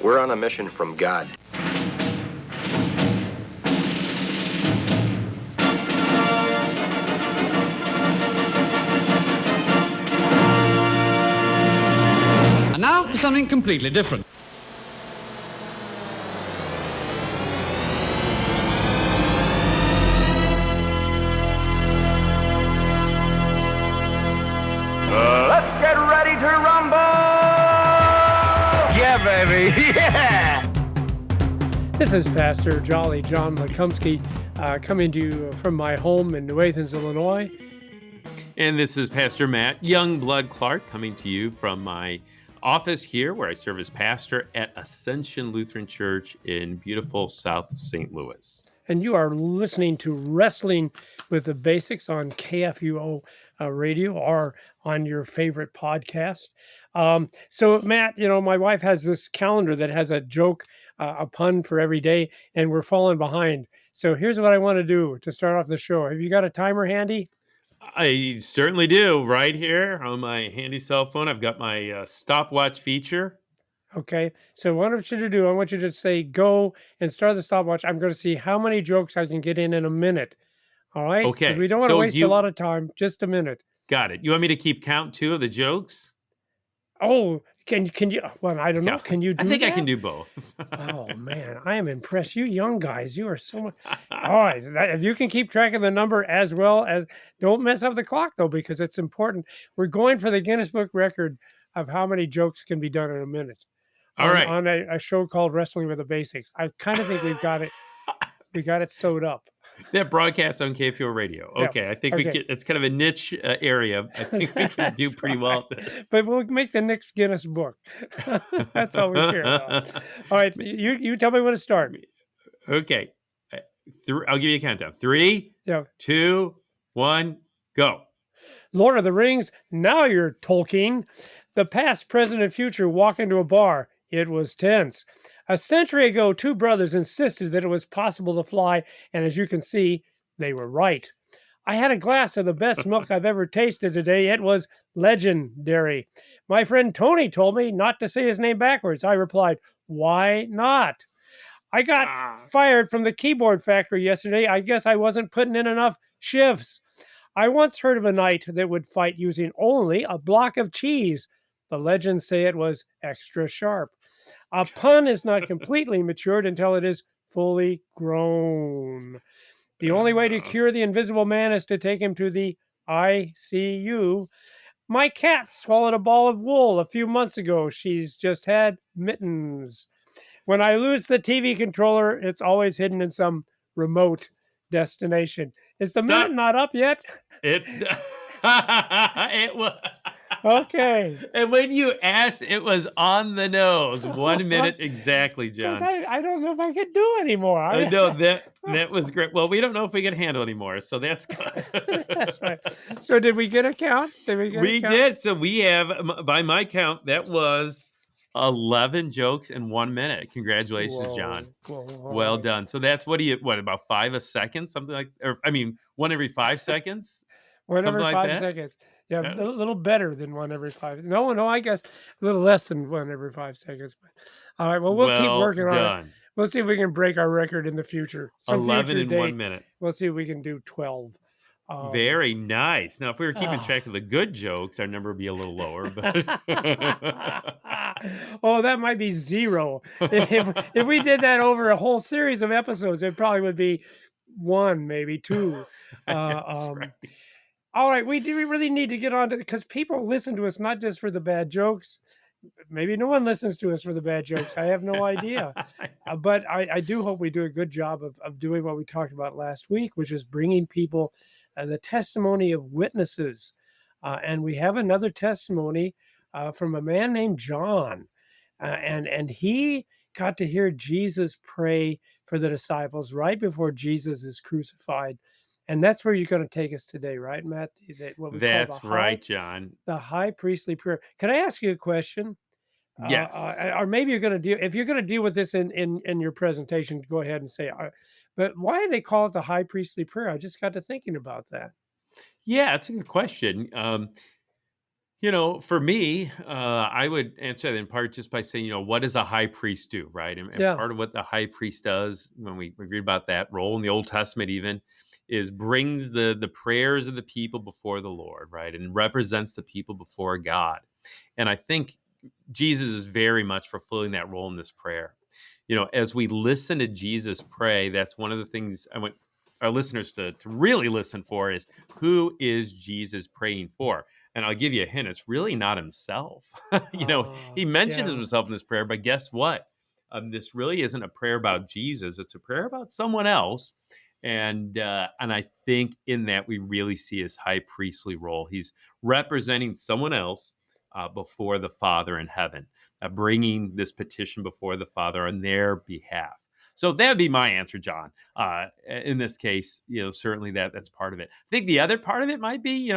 We're on a mission from God. And now for something completely different. Let's get ready to rumble! Yeah, baby, yeah! This is Pastor Jolly John Lekumsky coming to you from my home in New Athens, Illinois. And this is Pastor Matt Youngblood Clark coming to you from my office here where I serve as pastor at Ascension Lutheran Church in beautiful South St. Louis. And you are listening to Wrestling with the Basics on KFUO radio or on your favorite podcast. So, Matt, you know, my wife has this calendar that has a joke, a pun for every day, and we're falling behind. So here's what I want to do to start off the show. Have you got a timer handy? I certainly do. Right here on my handy cell phone, I've got my stopwatch feature. Okay, so what I want you to do, I want you to say go and start the stopwatch. I'm going to see how many jokes I can get in a minute. All right? Okay. Because we don't want to So waste a lot of time. Just a minute. Got it. You want me to keep count too of the jokes? Oh, can you? Well, I don't know. Yeah. Can you do I think that? I can do both. Oh, man, I am impressed. You young guys, you are so much. All right, if you can keep track of the number as well as, don't mess up the clock, though, because it's important. We're going for the Guinness Book record of how many jokes can be done in a minute. All right. On a show called Wrestling with the Basics. I kind of think we've got it. We got it sewed up. That broadcast on KFUO radio. Okay, Yeah. I think it's kind of a niche area. I think we can do pretty well at this. But we'll make the next Guinness book. That's all we care about. All right, you tell me when to start. Okay, I'll give you a countdown. 3, Yeah. 2, 1, go. Lord of the Rings, now you're Tolkien. The past, present, and future walk into a bar. It was tense. A century ago, two brothers insisted that it was possible to fly, and as you can see, they were right. I had a glass of the best milk I've ever tasted today. It was legendary. My friend Tony told me not to say his name backwards. I replied, why not? I got fired from the keyboard factory yesterday. I guess I wasn't putting in enough shifts. I once heard of a knight that would fight using only a block of cheese. The legends say it was extra sharp. A pun is not completely matured until it is fully grown. The only way to cure the invisible man is to take him to the ICU. My cat swallowed a ball of wool a few months ago. She's just had mittens. When I lose the TV controller, it's always hidden in some remote destination. Is the minute not up yet? It's it was. Okay. And when you asked, it was on the nose. 1 minute exactly, John. I don't know if I could do anymore. I know that was great. Well, we don't know if we can handle anymore, so that's good. That's right. So did we get a count? We did. So we have, by my count, that was 11 jokes in 1 minute. Congratulations, John. Whoa. Well done. So that's about 5 a second? Something like, or I mean, 1 every 5 seconds? One every Something 5 like that? seconds. Yeah, a little better than 1 every 5. No, I guess a little less than 1 every 5 seconds. But, all right, well, we'll keep working on it. We'll see if we can break our record in the future. 11 in 1 minute. We'll see if we can do 12. Very nice. Now, if we were keeping track of the good jokes, our number would be a little lower. But oh, that might be 0. If we did that over a whole series of episodes, it probably would be 1, maybe 2. That's right. All right, we really need to get on to, because people listen to us not just for the bad jokes. Maybe no one listens to us for the bad jokes. I have no idea. But I do hope we do a good job of doing what we talked about last week, which is bringing people the testimony of witnesses. And we have another testimony from a man named John. And he got to hear Jesus pray for the disciples right before Jesus is crucified. And that's where you're going to take us today, right, Matt? That's right, John. The high priestly prayer. Can I ask you a question? Yes. Or maybe you're going to if you're going to deal with this in your presentation, go ahead and say, but why do they call it the high priestly prayer? I just got to thinking about that. Yeah, that's a good question. For me, I would answer that in part just by saying, what does a high priest do, right? And Yeah. part of what the high priest does when we read about that role in the Old Testament, even, is brings the prayers of the people before the Lord, right? And represents the people before God. And I think Jesus is very much fulfilling that role in this prayer. As we listen to Jesus pray, that's one of the things I want our listeners to really listen for is who is Jesus praying for? And I'll give you a hint, it's really not himself. He mentions Yeah. himself in this prayer, but guess what? This really isn't a prayer about Jesus, it's a prayer about someone else. And I think in that we really see his high priestly role. He's representing someone else before the Father in heaven, bringing this petition before the Father on their behalf. So that'd be my answer, John. In this case, certainly that's part of it. I think the other part of it might be,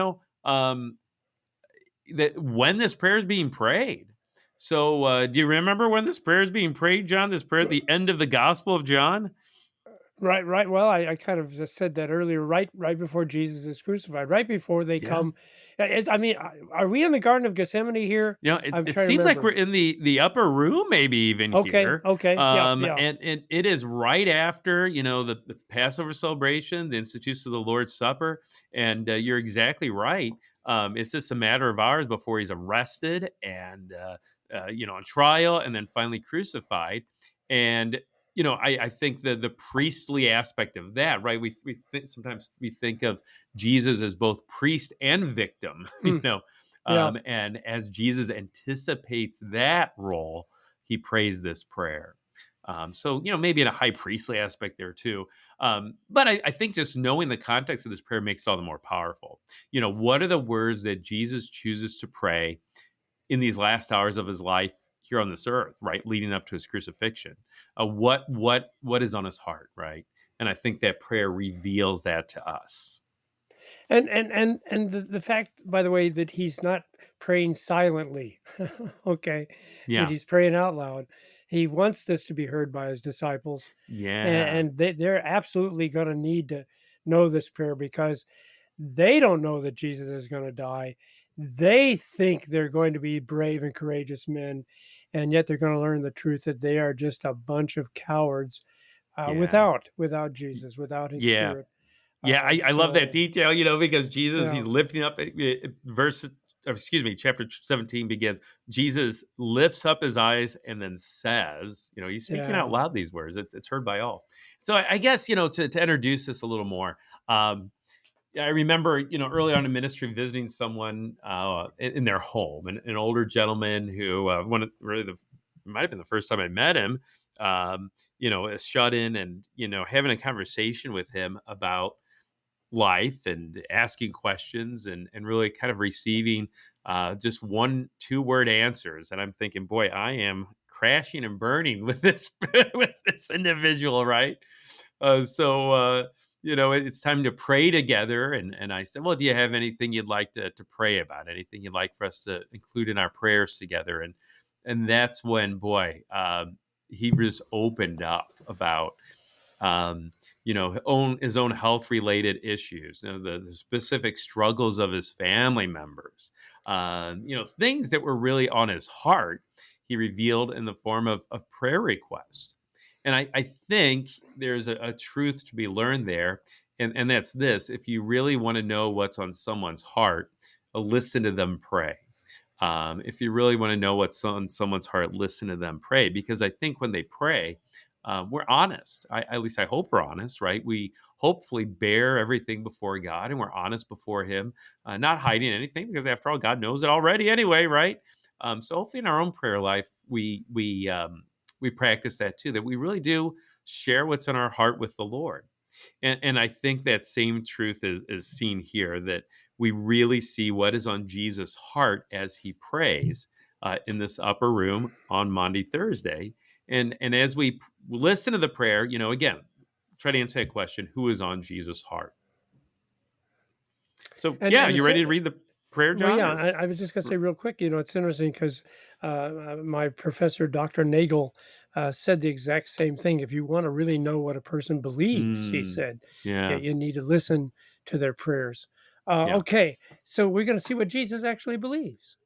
that when this prayer is being prayed. So, do you remember when this prayer is being prayed, John? This prayer at the end of the Gospel of John? Right, right. Well, I kind of just said that earlier, right before Jesus is crucified, right before they Yeah. come. I mean, are we in the Garden of Gethsemane here? It, I'm it trying to seems like we're remember. in the upper room, maybe even Okay, here. okay, yeah, yeah, And it is right after the Passover celebration, the institutes of the Lord's Supper, and you're exactly right. It's just a matter of hours before he's arrested and on trial, and then finally crucified. And I think the priestly aspect of that, right? Sometimes we think of Jesus as both priest and victim, hmm, yeah. and as Jesus anticipates that role, he prays this prayer. So, maybe in a high priestly aspect there too. But I think just knowing the context of this prayer makes it all the more powerful. What are the words that Jesus chooses to pray in these last hours of his life here on this earth, right? Leading up to his crucifixion. What is on his heart, right? And I think that prayer reveals that to us. And the fact, by the way, that he's not praying silently, okay, that Yeah. he's praying out loud. He wants this to be heard by his disciples, Yeah. and they're absolutely going to need to know this prayer because they don't know that Jesus is going to die. They think they're going to be brave and courageous men, and yet they're going to learn the truth that they are just a bunch of cowards Yeah. without Jesus, without His Yeah. Spirit. Yeah, I love that So detail, because Jesus, yeah, he's lifting up chapter 17 begins. Jesus lifts up his eyes and then says, he's speaking out yeah. loud these words. It's heard by all. So I guess, to introduce this a little more, I remember, early on in ministry visiting someone in their home, an older gentleman who might have been the first time I met him, is shut in and, having a conversation with him about life and asking questions and really kind of receiving just 1-2 word answers. And I'm thinking, boy, I am crashing and burning with this with this individual, right? It's time to pray together. And I said, well, do you have anything you'd like to pray about? Anything you'd like for us to include in our prayers together? And that's when, boy, he just opened up about his own health related issues, the specific struggles of his family members, things that were really on his heart. He revealed in the form of prayer requests. And I think there's a truth to be learned there. And that's this: if you really want to know what's on someone's heart, listen to them pray. If you really want to know what's on someone's heart, listen to them pray. Because I think when they pray, we're honest. At least I hope we're honest, right? We hopefully bear everything before God, and we're honest before Him, not hiding anything, because after all, God knows it already anyway, right? So hopefully, in our own prayer life, we practice that too. That we really do share what's in our heart with the Lord, and I think that same truth is seen here. That we really see what is on Jesus' heart as He prays in this upper room on Maundy Thursday. And as we listen to the prayer, again, try to answer that question: who is on Jesus' heart? So, yeah, And you it's ready to read the prayer, well, John? yeah. Or I was just going to say real quick. It's interesting because my professor, Dr. Nagel, said the exact same thing. If you want to really know what a person believes, he Mm, said, yeah, you need to listen to their prayers. Yeah. Okay, so we're going to see what Jesus actually believes.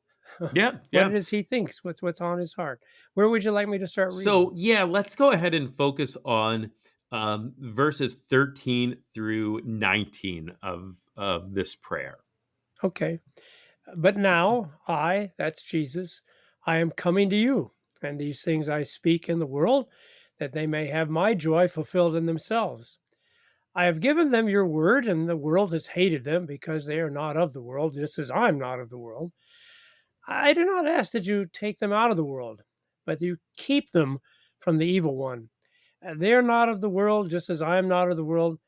Yeah. What Yeah. it is he thinks, what's on his heart. Where would you like me to start So reading? yeah, let's go ahead and focus on verses 13 through 19 of this prayer. Okay. But now I, that's Jesus, I am coming to you, and these things I speak in the world, that they may have my joy fulfilled in themselves. I have given them your word, and the world has hated them because they are not of the world, just as I'm not of the world. I do not ask that you take them out of the world, but you keep them from the evil one. They are not of the world, just as I am not of the world.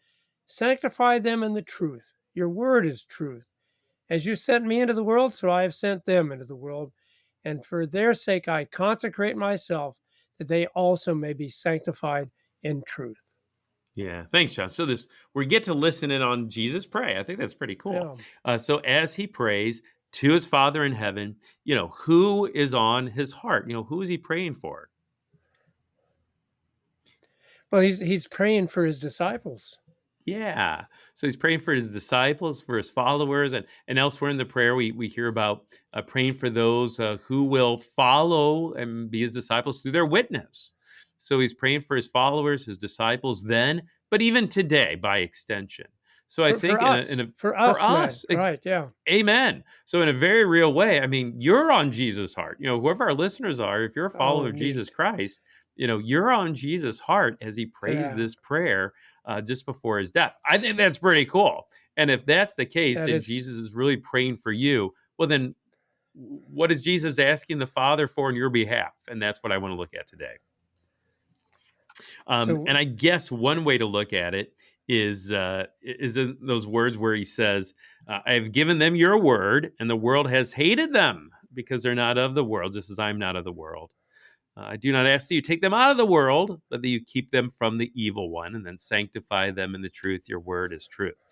Sanctify them in the truth. Your word is truth. As you sent me into the world, so I have sent them into the world. And for their sake I consecrate myself, that they also may be sanctified in truth. Yeah, thanks, John. So we get to listen in on Jesus pray. I think that's pretty cool. Yeah. So as he prays to his Father in heaven, who is on his heart? Who is he praying for? Well, he's praying for his disciples. Yeah. So he's praying for his disciples, for his followers, and elsewhere in the prayer, we hear about praying for those who will follow and be his disciples through their witness. So he's praying for his followers, his disciples then, but even today by extension. So I think For us, for man. us, Right? Yeah. amen. So in a very real way, I mean, you're on Jesus' heart. Whoever our listeners are, if you're a follower Oh, of Jesus neat. Christ, you're on Jesus' heart as he prays Yeah. this prayer just before his death. I think that's pretty cool. And if that's the case, That then is. Jesus is really praying for you. Well, then what is Jesus asking the Father for in your behalf? And that's what I want to look at today. So And I guess one way to look at it is in those words where he says, "I have given them your word, and the world has hated them because they're not of the world, just as I'm not of the world. I do not ask that you take them out of the world, but that you keep them from the evil one, and then sanctify them in the truth. Your word is truth."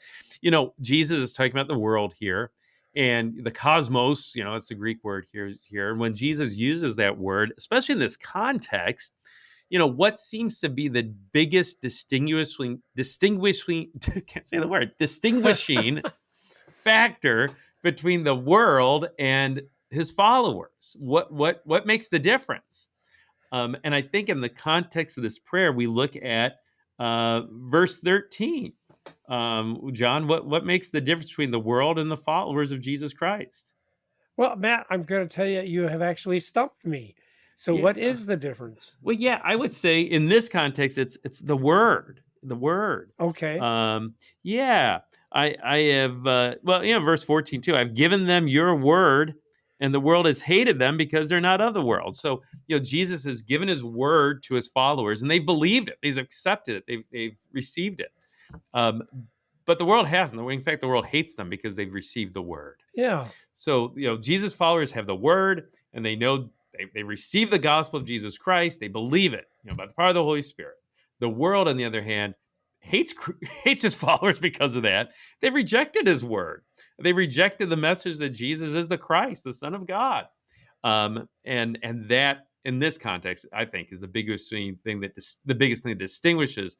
Jesus is talking about the world here, and the cosmos. It's the Greek word here. And when Jesus uses that word, especially in this context, what seems to be the biggest distinguishing can't say the word distinguishing factor between the world and his followers. What makes the difference? And I think in the context of this prayer, we look at verse 13. John, what makes the difference between the world and the followers of Jesus Christ? well, Matt, I'm going to tell you, you have actually stumped me. So, Yeah. what is the difference? Well, yeah, I would say in this context, it's the word, the word. Okay. Yeah, I have. Verse 14 too. I've given them your word, and the world has hated them because they're not of the world. So Jesus has given his word to his followers, and they've believed it. They've accepted it. They've received it. Um, but the world hasn't. In fact, the world hates them because they've received the word. Yeah. So, Jesus followers have the word, and they know they receive the gospel of Jesus Christ. They believe it, by the power of the Holy Spirit. The world, on the other hand, hates his followers because of that. They've rejected his word. They rejected the message that Jesus is the Christ, the Son of God. And that, in this context, I think, is the biggest thing that distinguishes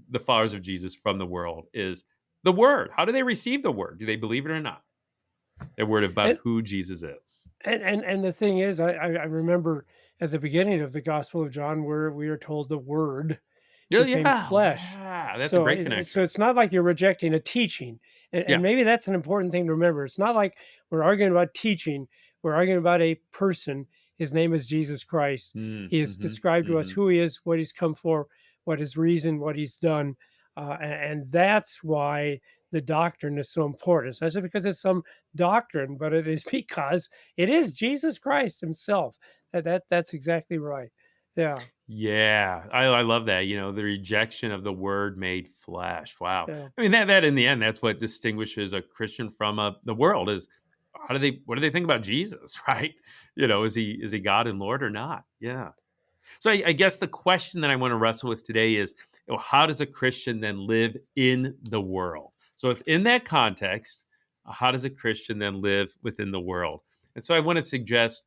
the followers of Jesus from the world is the word. How do they receive the word? Do they believe it or not? A word about And who Jesus is. and the thing is, I remember at the beginning of the Gospel of John where we are told the Word Yeah, became yeah, flesh. yeah. That's a So great connection. it's not like you're rejecting a teaching, Yeah. and maybe that's an important thing to remember. It's not like we're arguing about teaching; we're arguing about a person. His name is Jesus Christ. Mm, He has mhm, described to us mhm. who he is, what he's come for, what his reason, what he's done, and that's why the doctrine is so important. It's not just because it's some doctrine, but it is because it is Jesus Christ Himself. That's exactly right. Yeah, Yeah, I love that. The rejection of the word made flesh. Wow. yeah. I mean, that in the end, that's what distinguishes a Christian from the world is what do they think about Jesus, right? Is he God and Lord or not? Yeah. So I guess the question that I want to wrestle with today is, how does a Christian then live in the world? So if in that context, how does a Christian then live within the world? And so I want to suggest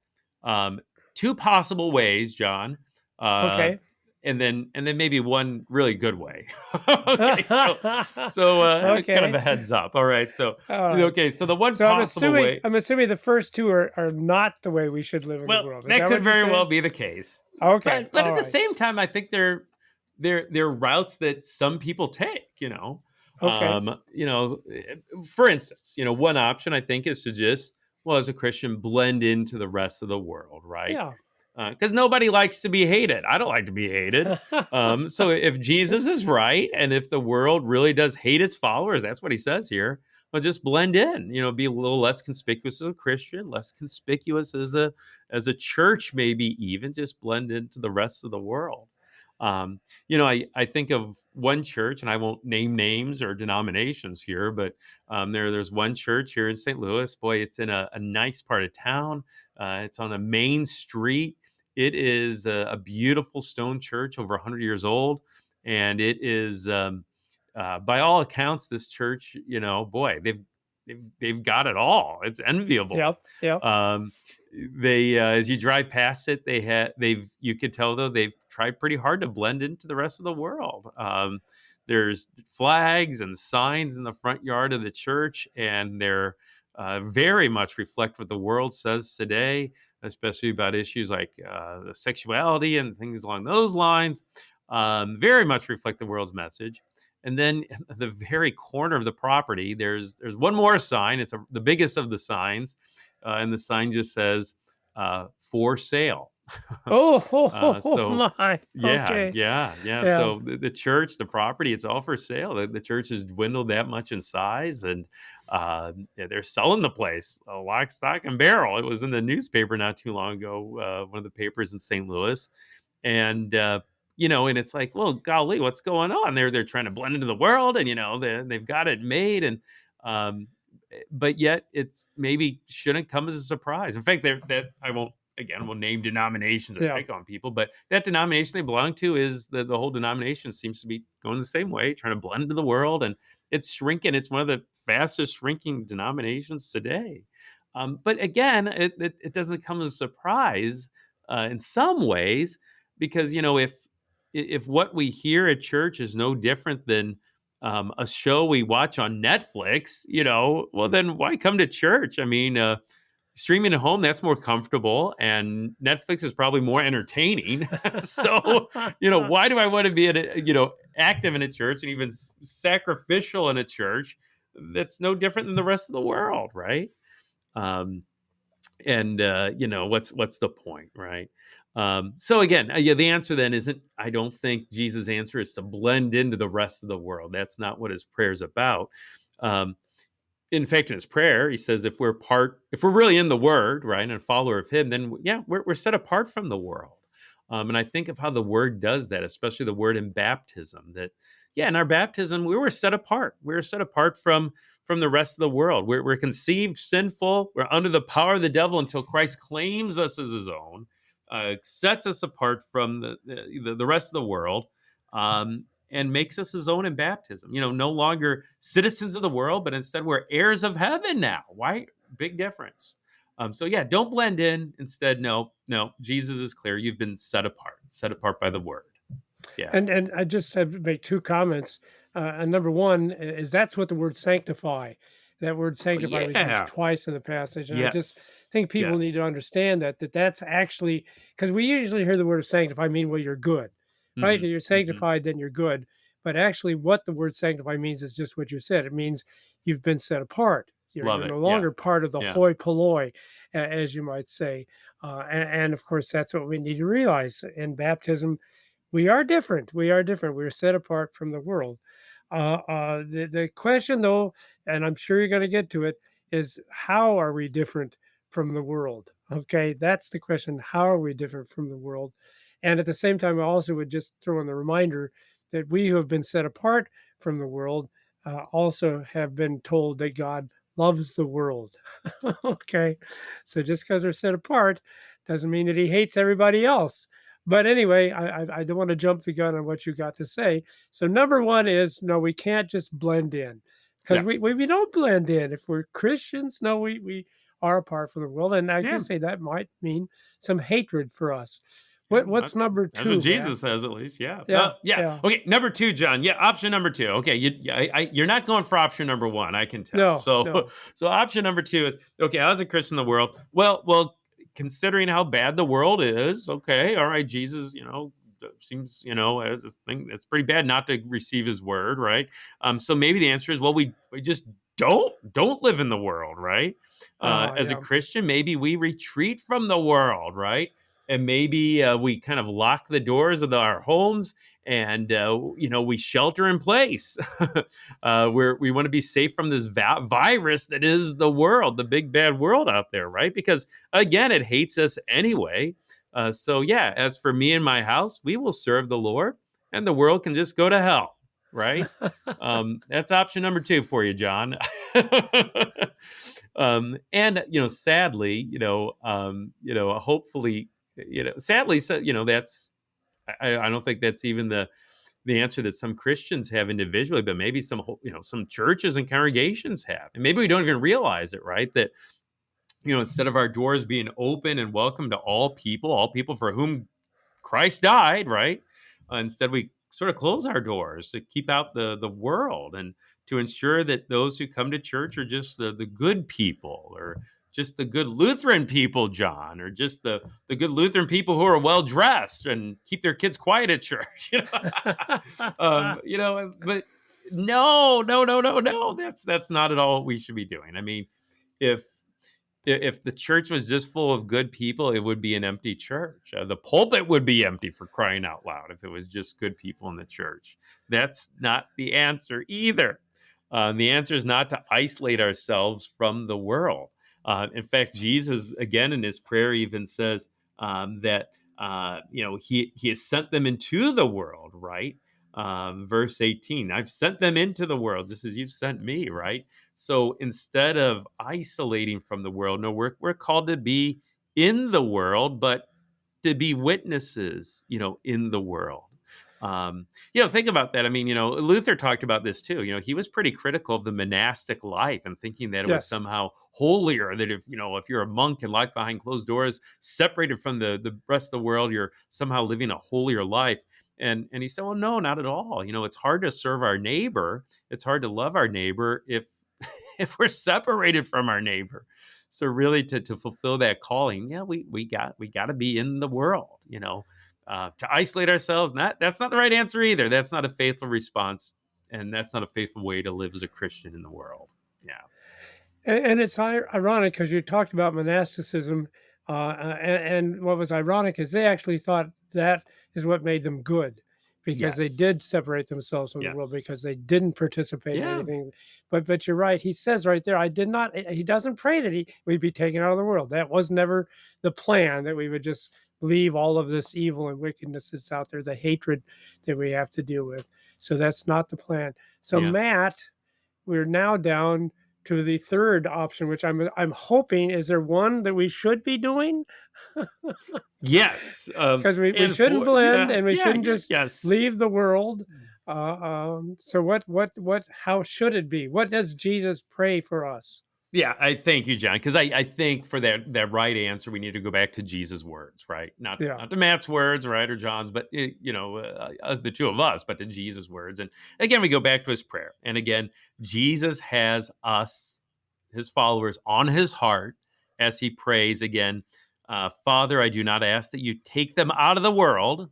two possible ways, John. Uh, Okay. and then maybe one really good way. Okay, so kind of Okay. a heads up. All right, so All right. okay, so the one So I'm possible assuming way. I'm assuming the first two are not the way we should live in the Well, world. Is that that could what you're very well saying? be the case. Okay. But All at the right. same time, I think they're routes that some people take, Okay. For instance, one option I think is to just, well, as a Christian, blend into the rest of the world, right? Yeah. Because nobody likes to be hated. I don't like to be hated. So if Jesus is right, and if the world really does hate its followers, that's what he says here. Well, just blend in. Be a little less conspicuous as a Christian, less conspicuous as a church, maybe even just blend into the rest of the world. I think of one church, and I won't name names or denominations here, but there's one church here in St. Louis. Boy, it's in a nice part of town. It's on a main street. It is a beautiful stone church, over 100 years old, and it is, by all accounts, this church. Boy, they've got it all. It's enviable. Yep. Yep. They as you drive past it, you could tell though they've tried pretty hard to blend into the rest of the world. There's flags and signs in the front yard of the church, and they're very much reflect what the world says today, especially about issues like sexuality and things along those lines. Very much reflect the world's message. And then at the very corner of the property, there's one more sign. It's the biggest of the signs, and the sign just says "for sale." Oh, So my. yeah, Okay. yeah, yeah. Yeah. So the church, the property, it's all for sale. The church has dwindled that much in size, and yeah, they're selling the place, lock, stock, and barrel. It was in the newspaper not too long ago, one of the papers in St. Louis, and and it's like, well, golly, what's going on? They're trying to blend into the world, and they've got it made, and um, but yet it's maybe shouldn't come as a surprise. In fact, that I won't. Again, we'll name denominations and Yeah. pick on people, but that denomination they belong to is the whole denomination seems to be going the same way, trying to blend into the world, and it's shrinking. It's one of the fastest shrinking denominations today. But again, it doesn't come as a surprise in some ways, because if what we hear at church is no different than a show we watch on Netflix, well, then why come to church? I mean, streaming at home, that's more comfortable, and Netflix is probably more entertaining. So, why do I want to be active in a church and even sacrificial in a church that's no different than the rest of the world, right? Um, and what's the point, right? So again, yeah, the answer then isn't. I don't think Jesus' answer is to blend into the rest of the world. That's not what his prayer is about. Um, in fact, in his prayer, he says, if we're really in the Word, right, and a follower of Him, then yeah, we're set apart from the world. And I think of how the Word does that, especially the Word in baptism. That yeah, in our baptism, we were set apart. We were set apart from the rest of the world. We're conceived sinful. We're under the power of the devil until Christ claims us as His own, sets us apart from the rest of the world. And makes us his own in baptism. No longer citizens of the world, but instead we're heirs of heaven now. Why? Big difference. So yeah, don't blend in. Instead, no, Jesus is clear. You've been set apart by the word. Yeah. And I just have to make two comments. And number one is that's what the word sanctify. That word sanctify was yeah. used twice in the passage, and I just Yes. think people need to Yes. understand that's actually because we usually hear the word sanctify mean well you're good, right? Mhm. You're Mhm. sanctified, then you're good. But actually, what the word sanctify means is just what you said. It means you've been set apart. Love You're it. no Yeah. longer part of the Yeah. hoi polloi, as you might say. And of course, that's what we need to realize in baptism. We are different. We are different. We're set apart from the world. The question, though, and I'm sure you're going to get to it, is how are we different from the world? Okay, that's the question. How are we different from the world? And at the same time, I also would just throw in the reminder that we who have been set apart from the world also have been told that God loves the world. Okay, so just because we're set apart doesn't mean that he hates everybody else. But anyway, I don't want to jump the gun on what you got to say. So number one is no, we can't just blend in because Yeah. we don't blend in. If we're Christians, no, we are apart from the world. And I Yeah. can say that might mean some hatred for us. What's number That's what two, Matt? Jesus says, at least. Yeah. Yeah, Yeah. yeah. Okay. Number two, John. Yeah. Option number two. Okay. You're not going for option number one. I can tell. No, So, no. so option number two is okay. How's a Christian in the world? Well, considering how bad the world is, okay. All right. Jesus, seems, as a thing that's pretty bad not to receive his word. Right. So maybe the answer is, well, we just don't live in the world. Right. As a Yeah. Christian, maybe we retreat from the world. Right. And maybe we kind of lock the doors of our homes and we shelter in place where we want to be safe from this virus that is the world, the big bad world out there, right? Because again, it hates us anyway. So yeah, as for me and my house, we will serve the Lord, and the world can just go to hell, right? That's option number two for you, John. And sadly, hopefully, sadly, so that's I don't think that's even the answer that some Christians have individually, but maybe some churches and congregations have, and maybe we don't even realize it, right? That instead of our doors being open and welcome to all people for whom Christ died, right? Instead, we sort of close our doors to keep out the world and to ensure that those who come to church are just the good people, or just the good Lutheran people, John, or just the good Lutheran people who are well dressed and keep their kids quiet at church. But no. That's not at all what we should be doing. I mean, if the church was just full of good people, it would be an empty church. The pulpit would be empty, for crying out loud, if it was just good people in the church. That's not the answer either. The answer is not to isolate ourselves from the world. In fact, Jesus, again, in his prayer, even says that he has sent them into the world, right? Verse 18, I've sent them into the world just as you've sent me, right? So instead of isolating from the world, no, we're called to be in the world, but to be witnesses, in the world. Think about that. I mean, Luther talked about this too. He was pretty critical of the monastic life and thinking that it was Yes. somehow holier, that if you're a monk and locked behind closed doors, separated from the rest of the world, you're somehow living a holier life. And he said, well, no, not at all. It's hard to serve our neighbor. It's hard to love our neighbor if if we're separated from our neighbor. So really, to fulfill that calling, yeah, we got to be in the world. To isolate ourselves, that's not the right answer either. That's not a faithful response, and that's not a faithful way to live as a Christian in the world. Yeah. And it's ironic because you talked about monasticism, and what was ironic is they actually thought that is what made them good, because they did Yes. separate themselves from the world Yes. because they didn't participate in Yeah. anything. But you're right. He says right there, I did not. He doesn't pray that we'd be taken out of the world. That was never the plan, that we would just leave all of this evil and wickedness that's out there, the hatred that we have to deal with. So that's not the plan. So Yeah. Matt, we're now down to the third option, which I'm hoping, is there one that we should be doing? Yes. Because we and shouldn't for- blend, yeah, and we yeah, shouldn't yeah, just yes. leave the world. So what how should it be? What does Jesus pray for us? Yeah, I thank you, John, because I think for that right answer, we need to go back to Jesus' words, right? Not to Matt's words, right, or John's, but us, the two of us, but to Jesus' words. And again, we go back to his prayer. And again, Jesus has us, his followers, on his heart as he prays again. Father, I do not ask that you take them out of the world,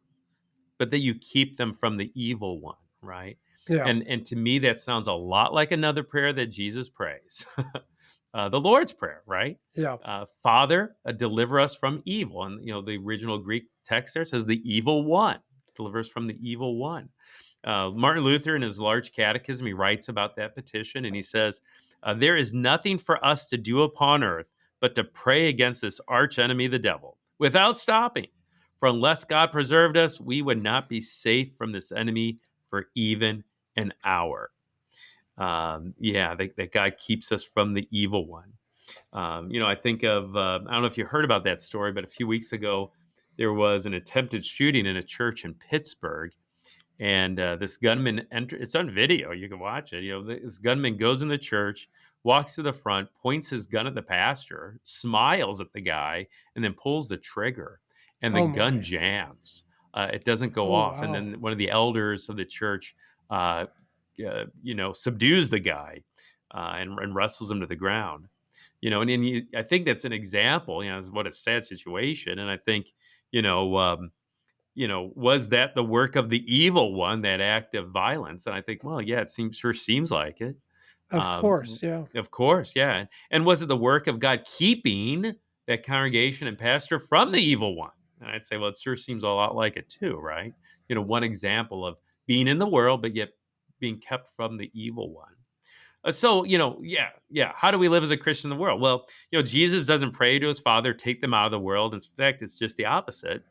but that you keep them from the evil one, right? Yeah. And to me, that sounds a lot like another prayer that Jesus prays. The Lord's Prayer, right? Yeah. Father, deliver us from evil. And, the original Greek text there says the evil one. Deliver us from the evil one. Martin Luther, in his large catechism, he writes about that petition, and he says, there is nothing for us to do upon earth but to pray against this arch enemy, the devil, without stopping. For unless God preserved us, we would not be safe from this enemy for even an hour. That God keeps us from the evil one. I think of, I don't know if you heard about that story, but a few weeks ago, there was an attempted shooting in a church in Pittsburgh. And this gunman it's on video. You can watch it. This gunman goes in the church, walks to the front, points his gun at the pastor, smiles at the guy, and then pulls the trigger. and the Oh, my. gun jams. It doesn't go Oh, off. And wow. then one of the elders of the church, subdues the guy and wrestles him to the ground. I think that's an example. What a sad situation. And I think, was that the work of the evil one, that act of violence? And I think, well, yeah, sure seems like it. Of course, yeah. Of course, yeah. And was it the work of God keeping that congregation and pastor from the evil one? And I'd say, well, it sure seems a lot like it too, right? One example of being in the world, but yet being kept from the evil one. How do we live as a Christian in the world? Well, Jesus doesn't pray to his Father, take them out of the world. In fact, it's just the opposite.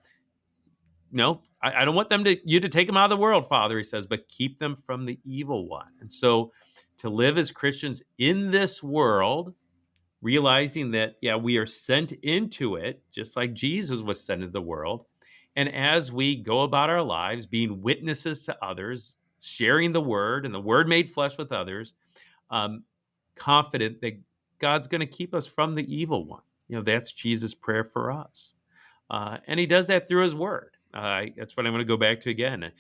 No, I don't want you to take them out of the world, Father, he says, but keep them from the evil one. And so to live as Christians in this world, realizing that, we are sent into it, just like Jesus was sent into the world. And as we go about our lives, being witnesses to others, sharing the word and the word made flesh with others, confident that God's going to keep us from the evil one. That's Jesus' prayer for us. And he does that through his word. That's what I'm going to go back to again.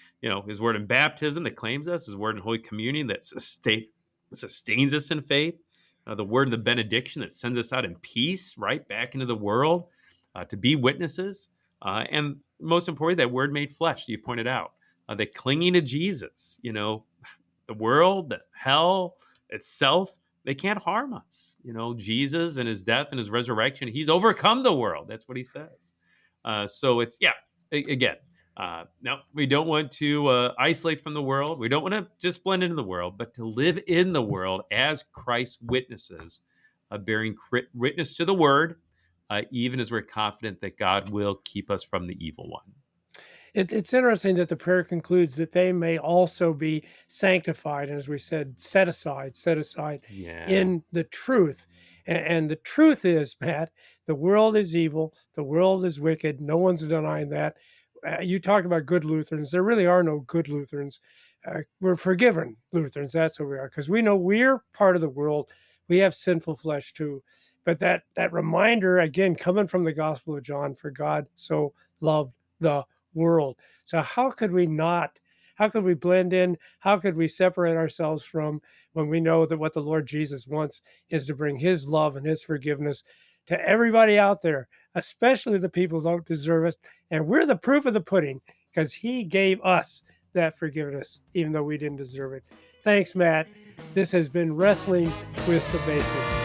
His word in baptism that claims us, his word in Holy Communion that sustains us in faith, the word in the benediction that sends us out in peace, right back into the world to be witnesses. And most importantly, that word made flesh that you pointed out, that clinging to Jesus, the world, the hell itself, they can't harm us. Jesus and his death and his resurrection, he's overcome the world. That's what he says. So it's, again, no, we don't want to isolate from the world. We don't want to just blend into the world, but to live in the world as Christ's witnesses, bearing witness to the word, even as we're confident that God will keep us from the evil one. It's interesting that the prayer concludes that they may also be sanctified, and as we said, set aside in the truth. And the truth is, Matt, the world is evil, the world is wicked. No one's denying that. You talked about good Lutherans. There really are no good Lutherans. We're forgiven Lutherans. That's what we are, because we know we're part of the world. We have sinful flesh too. But that reminder, again, coming from the Gospel of John, for God so loved the world. So how could we blend in? How could we separate ourselves from, when we know that what the Lord Jesus wants is to bring his love and his forgiveness to everybody out there, especially the people who don't deserve it. And we're the proof of the pudding, because he gave us that forgiveness, even though we didn't deserve it. Thanks, Matt. This has been Wrestling with the Basics.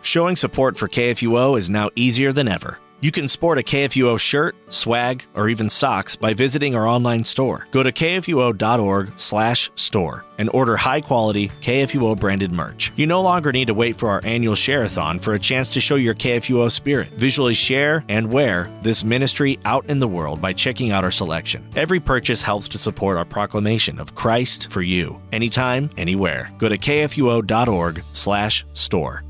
Showing support for KFUO is now easier than ever. You can sport a KFUO shirt, swag, or even socks by visiting our online store. Go to kfuo.org/store and order high-quality KFUO-branded merch. You no longer need to wait for our annual share-a-thon for a chance to show your KFUO spirit. Visually share and wear this ministry out in the world by checking out our selection. Every purchase helps to support our proclamation of Christ for you, anytime, anywhere. Go to kfuo.org/store.